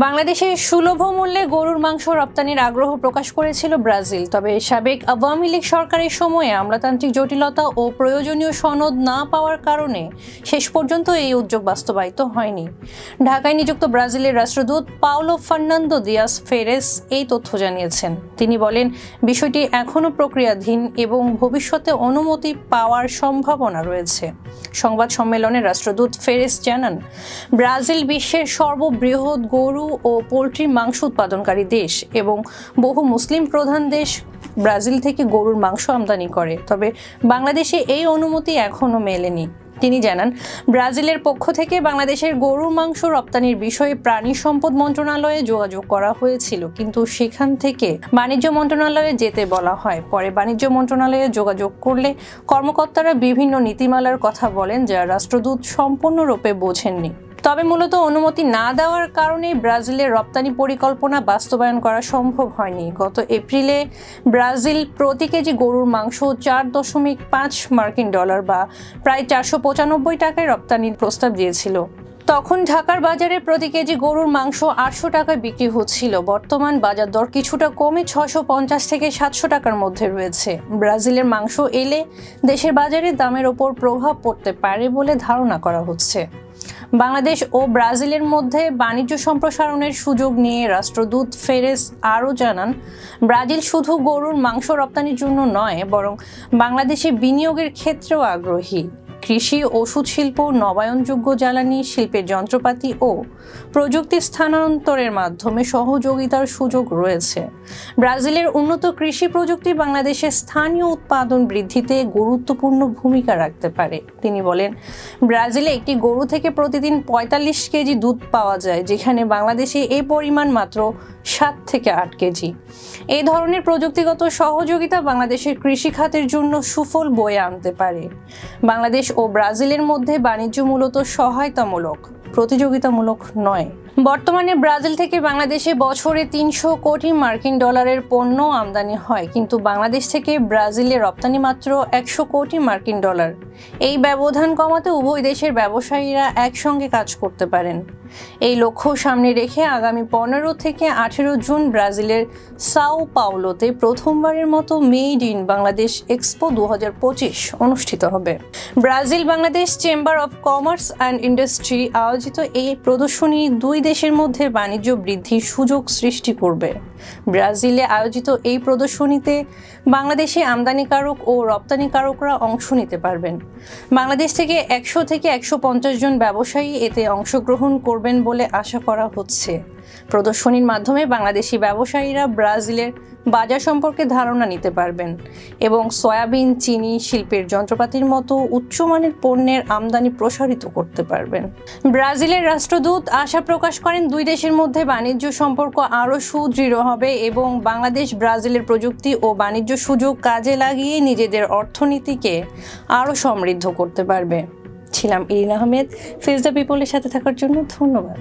বাংলাদেশে সুলভ মূল্যে গরুর মাংস রপ্তানির আগ্রহ প্রকাশ করেছিল ব্রাজিল। তবে সাবেক আওয়ামী লীগ সরকারের সময়ে আমলাতান্ত্রিক জটিলতা ও প্রয়োজনীয় সনদ না পাওয়ার কারণে শেষ পর্যন্ত এই উদ্যোগ বাস্তবায়িত হয়নি। ঢাকায় নিযুক্ত ব্রাজিলের রাষ্ট্রদূত পাওলো ফার্নান্দো দিয়াস ফেরেস এই তথ্য জানিয়েছেন। তিনি বলেন, বিষয়টি এখনও প্রক্রিয়াধীন এবং ভবিষ্যতে অনুমতি পাওয়ার সম্ভাবনা রয়েছে। সংবাদ সম্মেলনে রাষ্ট্রদূত ফেরেস জানান, ব্রাজিল বিশ্বের সর্ববৃহৎ গরু ও পোল্ট্রি মাংস উৎপাদনকারী দেশ এবং বহু মুসলিম প্রধান দেশ ব্রাজিল থেকে গরুর মাংস আমদানি করে। তবে বাংলাদেশে এই অনুমতি এখনও মেলেনি। তিনি জানান, ব্রাজিলের পক্ষ থেকে বাংলাদেশের গরুর মাংস রপ্তানির বিষয়ে প্রাণী সম্পদ মন্ত্রণালয়ে যোগাযোগ করা হয়েছিল, কিন্তু সেখান থেকে বাণিজ্য মন্ত্রণালয়ে যেতে বলা হয়। পরে বাণিজ্য মন্ত্রণালয়ে যোগাযোগ করলে কর্মকর্তারা বিভিন্ন নীতিমালার কথা বলেন, যা রাষ্ট্রদূত সম্পূর্ণরূপে বোঝেননি। তবে মূলত অনুমতি না দেওয়ার কারণে ব্রাজিলের রপ্তানি পরিকল্পনা বাস্তবায়ন করা সম্ভব হয়নি। গত এপ্রিলে ব্রাজিল প্রতি কেজি গরুর মাংস 4.5 মার্কিন ডলার বা প্রায় 495 টাকায় রপ্তানির প্রস্তাব দিয়েছিল। তখন ঢাকার বাজারে প্রতি কেজি গরুর মাংস 800 টাকায় বিক্রি হচ্ছিল। বর্তমান বাজার দর কিছুটা কমে 650 থেকে 700 টাকার মধ্যে রয়েছে। ব্রাজিলের মাংস এলে দেশের বাজারে দামের ওপর প্রভাব পড়তে পারে বলে ধারণা করা হচ্ছে। বাংলাদেশ ও ব্রাজিলের মধ্যে বাণিজ্য সম্প্রসারণের সুযোগ নিয়ে রাষ্ট্রদূত ফেরেস আরও জানান, ব্রাজিল শুধু গরুর মাংস রপ্তানির জন্য নয়, বরং বাংলাদেশে বিনিয়োগের ক্ষেত্রেও আগ্রহী। কৃষি, ওষুধ শিল্প, নবায়নযোগ্য জ্বালানি, শিল্পের যন্ত্রপাতি ও প্রযুক্তি স্থানান্তরের মাধ্যমে সহযোগিতার সুযোগ রয়েছে। ব্রাজিলের উন্নত কৃষি প্রযুক্তি বাংলাদেশের স্থানীয় উৎপাদন বৃদ্ধিতে গুরুত্বপূর্ণ ভূমিকা রাখতে পারে। তিনি বলেন, ব্রাজিলে একটি গরু থেকে প্রতিদিন 45 কেজি দুধ পাওয়া যায়, যেখানে বাংলাদেশে এই পরিমাণ মাত্র 7 থেকে 8 কেজি। এই ধরনের প্রযুক্তিগত সহযোগিতা বাংলাদেশের কৃষি খাতের জন্য সুফল বয়ে আনতে পারে। বাংলাদেশ ও ব্রাজিলের মধ্যে বাণিজ্য মূলত সহায়তামূলক, প্রতিযোগিতামূলক নয়। বর্তমানে ব্রাজিল থেকে বাংলাদেশে বছরে 300 কোটি মার্কিন ডলারের পণ্য আমদানি হয়, কিন্তু বাংলাদেশ থেকে ব্রাজিলে রপ্তানি মাত্র 100 কোটি মার্কিন ডলার। এই ব্যবধান কমাতে উভয় দেশের ব্যবসায়ীরা একসঙ্গে কাজ করতে পারেন। এই লক্ষ্য সামনে রেখে আগামী 15 থেকে 18 জুন ব্রাজিলের সাও পাওলোতে প্রথমবারের মতো মেড ইন বাংলাদেশ এক্সপো 2025 অনুষ্ঠিত হবে। Brazil Bangladesh chamber of commerce and industry আয়োজিত এই প্রদর্শনী দুই দেশের মধ্যে বাণিজ্য বৃদ্ধির সুযোগ সৃষ্টি করবে। ব্রাজিলে আয়োজিত এই প্রদর্শনীতে বাংলাদেশি আমদানিকারক ও রপ্তানিকারকরা অংশ নিতে পারবেন। বাংলাদেশ থেকে 100 থেকে 150 জন ব্যবসায়ী এতে অংশগ্রহণ করবেন বলে আশা করা হচ্ছে। প্রদর্শনীর মাধ্যমে বাংলাদেশি ব্যবসায়ীরা ব্রাজিলের বাজার সম্পর্কে ধারণা নিতে পারবেন এবং সয়াবিন, চিনি, শিল্পের যন্ত্রপাতির মতো উচ্চমানের পণ্যের আমদানি প্রসারিত করতে পারবেন। ব্রাজিলের রাষ্ট্রদূত আশা প্রকাশ করেন, দুই দেশের মধ্যে বাণিজ্য সম্পর্ক আরও সুদৃঢ় হবে এবং বাংলাদেশ ব্রাজিলের প্রযুক্তি ও বাণিজ্য সুযোগ কাজে লাগিয়ে নিজেদের অর্থনীতিকে আরও সমৃদ্ধ করতে পারবে। ছিলাম ইরিন আহমেদ। ফেস দ্য পিপলের সাথে থাকার জন্য ধন্যবাদ।